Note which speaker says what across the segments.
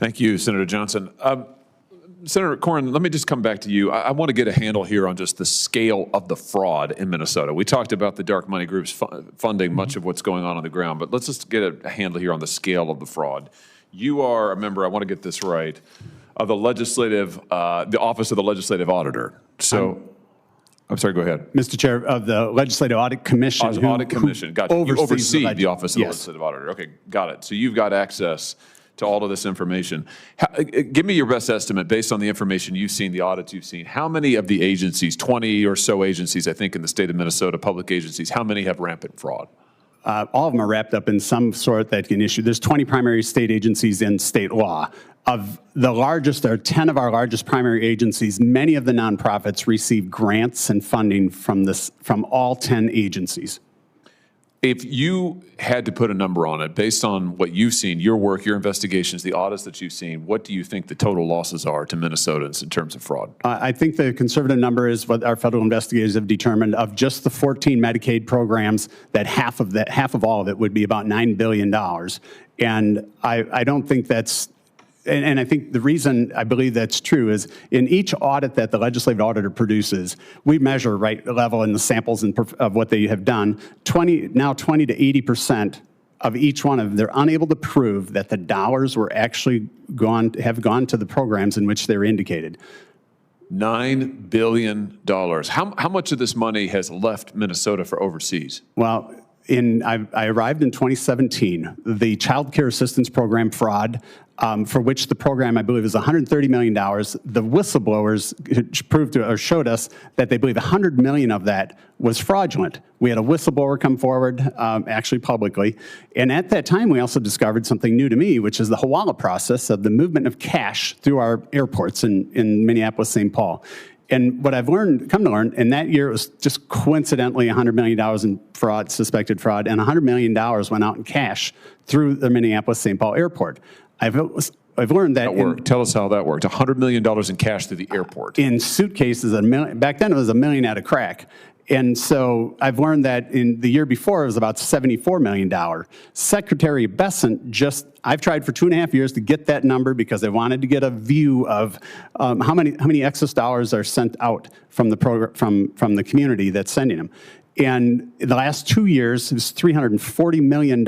Speaker 1: Thank you, Senator Johnson. Senator Cornyn, let me just come back to you. I want to get a handle here on just the scale of the fraud in Minnesota. We talked about the dark money groups funding much of what's going on the ground, but let's just get a handle here on the scale of the fraud. You are a member, I want to get this right, of the the Office of the Legislative Auditor. So, I'm sorry, go ahead.
Speaker 2: Mr. Chair, of the Legislative Audit Commission.
Speaker 1: Audit Commission, got you. You oversee the Office of the
Speaker 2: Yes.
Speaker 1: Legislative Auditor. Okay, got it. So you've got access to all of this information. Give me your best estimate based on the information you've seen, the audits you've seen. How many of the agencies, 20 or so agencies, I think, in the state of Minnesota, public agencies, how many have rampant fraud?
Speaker 2: All of them are wrapped up in some sort that can issue. There's 20 primary state agencies in state law. Of the largest, there are 10 of our largest primary agencies. Many of the nonprofits receive grants and funding from all 10 agencies.
Speaker 1: If you had to put a number on it, based on what you've seen, your work, your investigations, the audits that you've seen, what do you think the total losses are to Minnesotans in terms of fraud?
Speaker 2: I think the conservative number is what our federal investigators have determined. Of just the 14 Medicaid programs, that half of all of it would be about $9 billion. And I don't think that's, and I think the reason I believe that's true is in each audit that the legislative auditor produces, we measure right level in the samples of what they have done. 20 to 80% of each one of them, they're unable to prove that the dollars were actually have gone to the programs in which they're indicated.
Speaker 1: $9 billion. How much of this money has left Minnesota for overseas?
Speaker 2: Well, I arrived in 2017. The Child Care Assistance Program fraud, for which the program, I believe, is $130 million. The whistleblowers showed us that they believe $100 million of that was fraudulent. We had a whistleblower come forward, actually publicly, and at that time we also discovered something new to me, which is the Hawley process of the movement of cash through our airports in Minneapolis, St. Paul. And what I've come to learn, in that year it was just coincidentally $100 million in fraud, suspected fraud, and $100 million went out in cash through the Minneapolis St. Paul airport. I've learned that.
Speaker 1: Tell us how that worked. $100 million in cash through the airport.
Speaker 2: In suitcases, back then it was $1 million out of crack. And so I've learned that in the year before it was about $74 million. Secretary Bessent I've tried for 2.5 years to get that number because I wanted to get a view of how many excess dollars are sent out from the from the community that's sending them. And in the last 2 years, it was $340 million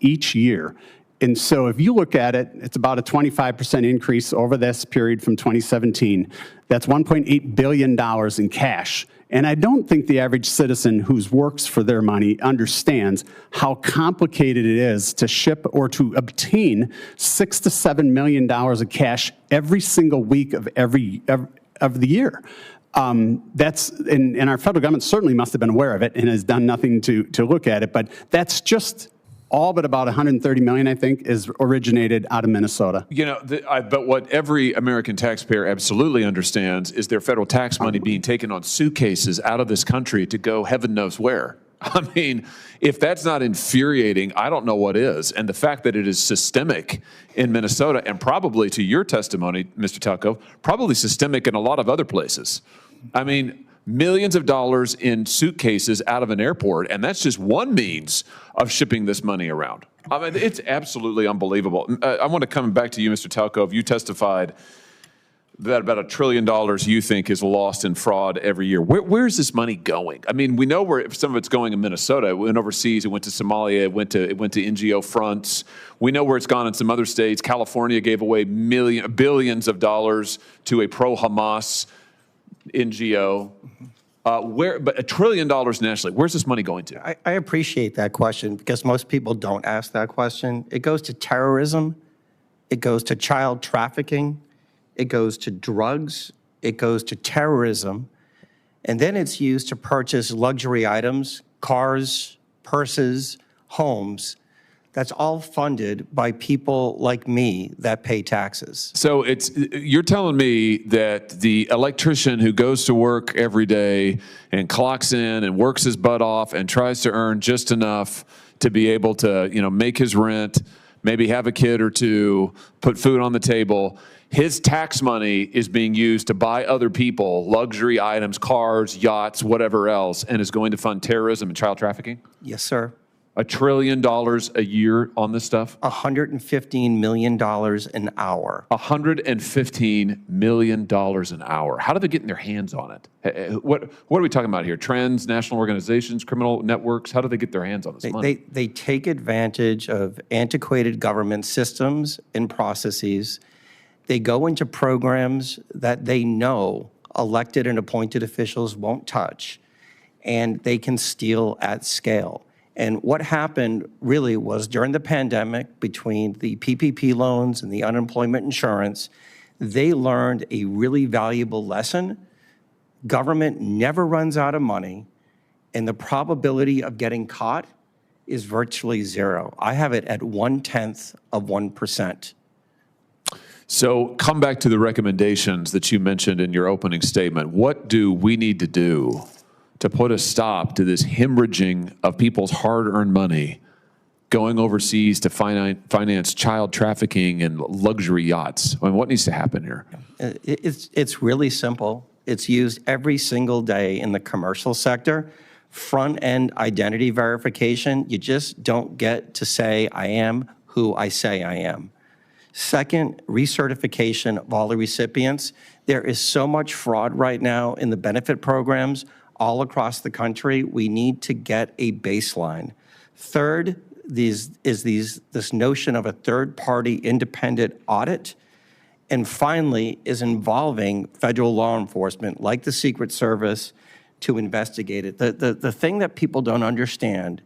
Speaker 2: each year. And so if you look at it, it's about a 25% increase over this period from 2017. That's $1.8 billion in cash. And I don't think the average citizen who works for their money understands how complicated it is to ship or to obtain $6 to $7 million of cash every single week of the year. And our federal government certainly must have been aware of it and has done nothing to look at it. But that's just all but about $130 million, I think, is originated out of Minnesota.
Speaker 1: You know, but what every American taxpayer absolutely understands is their federal tax money being taken on suitcases out of this country to go heaven knows where. I mean, if that's not infuriating, I don't know what is. And the fact that it is systemic in Minnesota, and probably to your testimony, Mr. Talco, probably systemic in a lot of other places. I mean, millions of dollars in suitcases out of an airport, and that's just one means of shipping this money around. I mean, it's absolutely unbelievable. I want to come back to you, Mr. Talco. You testified that about $1 trillion you think is lost in fraud every year. Where is this money going? I mean, we know where some of it's going in Minnesota. It went overseas. It went to Somalia. It went to NGO fronts. We know where it's gone in some other states. California gave away billions of dollars to a pro-Hamas NGO. But $1 trillion nationally, where's this money going to?
Speaker 3: I appreciate that question because most people don't ask that question. It goes to terrorism. It goes to child trafficking. It goes to drugs. It goes to terrorism. And then it's used to purchase luxury items, cars, purses, homes. That's all funded by people like me that pay taxes.
Speaker 1: So you're telling me that the electrician who goes to work every day and clocks in and works his butt off and tries to earn just enough to be able to, make his rent, maybe have a kid or two, put food on the table, his tax money is being used to buy other people luxury items, cars, yachts, whatever else, and is going to fund terrorism and child trafficking?
Speaker 3: Yes, sir.
Speaker 1: $1 trillion a year on this stuff?
Speaker 3: $115 million an hour.
Speaker 1: $115 million an hour. How do they get in their hands on it? What are we talking about here? Trends, national organizations, criminal networks? How do they get their hands on this money?
Speaker 3: They take advantage of antiquated government systems and processes. They go into programs that they know elected and appointed officials won't touch, and they can steal at scale. And what happened really was during the pandemic, between the PPP loans and the unemployment insurance, they learned a really valuable lesson. Government never runs out of money, and the probability of getting caught is virtually zero. I have it at 0.1%.
Speaker 1: So come back to the recommendations that you mentioned in your opening statement. What do we need to do to put a stop to this hemorrhaging of people's hard-earned money going overseas to finance child trafficking and luxury yachts? I mean, what needs to happen here?
Speaker 3: It's really simple. It's used every single day in the commercial sector. Front-end identity verification, you just don't get to say, I am who I say I am. Second, recertification of all the recipients. There is so much fraud right now in the benefit programs all across the country. We need to get a baseline. Third, this notion of a third-party independent audit. And finally, is involving federal law enforcement, like the Secret Service, to investigate it. The thing that people don't understand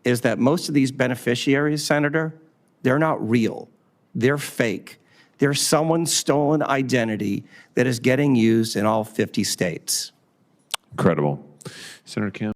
Speaker 3: is that most of these beneficiaries, Senator, they're not real. They're fake. They're someone's stolen identity that is getting used in all 50 states.
Speaker 1: Incredible. Senator Kemp.